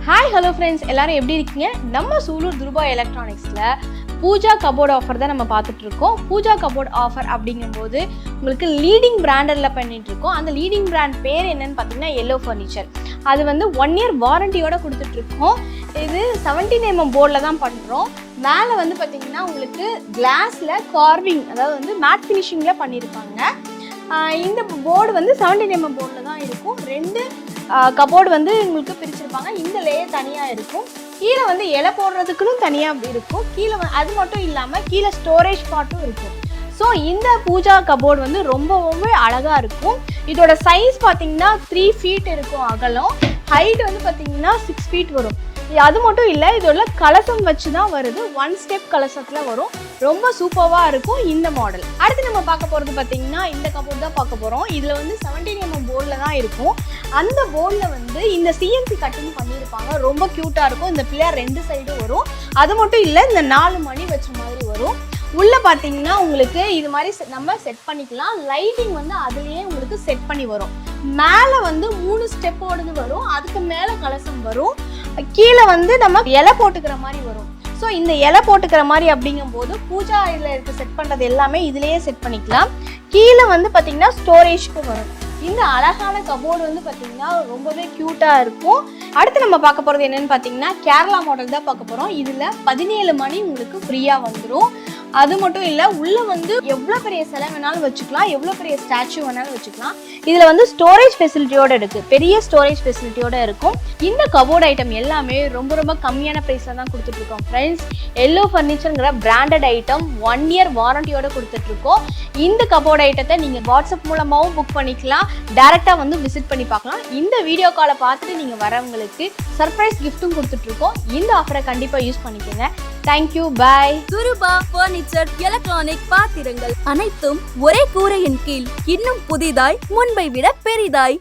Hi hello friends, எல்லாரும் எப்படி இருக்கீங்க? நம்ம சூலூர் துருபா எலக்ட்ரானிக்ஸில் பூஜா கபோர்டு ஆஃபர் தான் நம்ம பார்த்துட்டு இருக்கோம். பூஜா கபோர்டு ஆஃபர் அப்படிங்கும்போது உங்களுக்கு லீடிங் பிராண்டரில் பண்ணிட்டு இருக்கோம். அந்த லீடிங் பிராண்ட் பேர் என்னன்னு பார்த்தீங்கன்னா எல்லோ ஃபர்னிச்சர். அது வந்து 1 year வாரண்டியோட கொடுத்துட்ருக்கோம். இது 17 mm போர்டில் தான் பண்ணுறோம். மேலே வந்து பார்த்தீங்கன்னா உங்களுக்கு கிளாஸில் கார்விங், அதாவது வந்து மேட் ஃபினிஷிங்கில் பண்ணியிருப்பாங்க. இந்த போர்டு வந்து 17 mm போர்டில் தான் இருக்கும். 2 கபோர்டு வந்து உங்களுக்கு பிரிச்சிருப்பாங்க. இந்த லேயர் தனியாக இருக்கும். கீழே வந்து இலை போடுறதுக்குன்னு தனியாக இருக்கும். கீழே அது மட்டும் இல்லாமல் கீழே ஸ்டோரேஜ் பார்ட்டும் இருக்கும். ஸோ இந்த பூஜா கபோர்டு வந்து ரொம்பவே அழகாக இருக்கும். இதோட சைஸ் பார்த்தீங்கன்னா 3 feet இருக்கும் அகலம். ஹைட் வந்து பார்த்தீங்கன்னா 6 feet வரும். அது மட்டும் இல்லை, இதோட கலசம் வச்சு தான் வருது. 1 step கலசத்தில் வரும். ரொம்ப சூப்பராக இருக்கும் இந்த மாடல். அடுத்து நம்ம பார்க்க போகிறது பார்த்தீங்கன்னா இந்த கபோர்டு தான் பார்க்க போகிறோம். இதில் வந்து 17 mm போர்டில் தான் இருக்கும். அந்த போர்டில் வந்து இந்த சிஎன்சி கட்டிங் பண்ணியிருப்பாங்க. ரொம்ப க்யூட்டாக இருக்கும். இந்த பிள்ளையார் 2 சைடும் வரும். அது மட்டும் இல்லை, இந்த 4 மணி வச்ச மாதிரி வரும். உள்ளே பார்த்தீங்கன்னா உங்களுக்கு இது மாதிரி நம்ம செட் பண்ணிக்கலாம். லைட்டிங் வந்து அதுலேயே உங்களுக்கு செட் பண்ணி வரும். மேலே வந்து 3 ஸ்டெப்போடு வரும். அதுக்கு மேலே கலசம் வரும். கீழே வந்து நம்ம இலை போட்டுக்கிற மாதிரி வரும். ஸோ இந்த இலை போட்டுக்கிற மாதிரி அப்படிங்கும்போது பூஜா இதில் இருக்க செட் பண்ணுறது எல்லாமே இதுலேயே செட் பண்ணிக்கலாம். கீழே வந்து பார்த்தீங்கன்னா ஸ்டோரேஜ்க்கு வரும். இந்த அழகான கபோர்டு வந்து பார்த்தீங்கன்னா ரொம்பவே க்யூட்டாக இருக்கும். அடுத்து நம்ம பார்க்க போகிறது என்னென்னு பார்த்தீங்கன்னா கேரளா மாடல் தான் பார்க்க போகிறோம். இதில் 17 மணி உங்களுக்கு ஃப்ரீயாக வந்துடும். அது மட்டும் இல்லை, உள்ளே வந்து எவ்வளோ பெரிய சிலை வேணாலும் வச்சுக்கலாம், எவ்வளோ பெரிய ஸ்டாச்சு வேணாலும் வச்சுக்கலாம். இதில் வந்து ஸ்டோரேஜ் ஃபெசிலிட்டியோடு இருக்குது. பெரிய ஸ்டோரேஜ் ஃபெசிலிட்டியோடு இருக்கும். இந்த கபோர்டு ஐட்டம் எல்லாமே ரொம்ப ரொம்ப கம்மியான ப்ரைஸில் தான் கொடுத்துட்ருக்கோம் ஃப்ரெண்ட்ஸ். எல்லோ ஃபர்னிச்சருங்கிற பிராண்டட் ஐட்டம் 1 year வாரண்டியோடு கொடுத்துட்ருக்கோம். இந்த கபோர்டு ஐட்டத்தை நீங்கள் வாட்ஸ்அப் மூலமாகவும் புக் பண்ணிக்கலாம், டேரெக்டாக வந்து விசிட் பண்ணி பார்க்கலாம். இந்த வீடியோ காலை பார்த்துட்டு நீங்கள் வரவங்களுக்கு சர்ப்ரைஸ் கிஃப்ட்டும் கொடுத்துட்ருக்கோம். இந்த ஆஃபரை கண்டிப்பாக யூஸ் பண்ணிக்கோங்க. தேங்க்யூ, பாய். துருபா பர்னிச்சர், எலக்ட்ரானிக் பாத்திரங்கள் அனைத்தும் ஒரே கூரையின் கீழ் இன்னும் புதிதாய், முன்பை விட பெரிதாய்.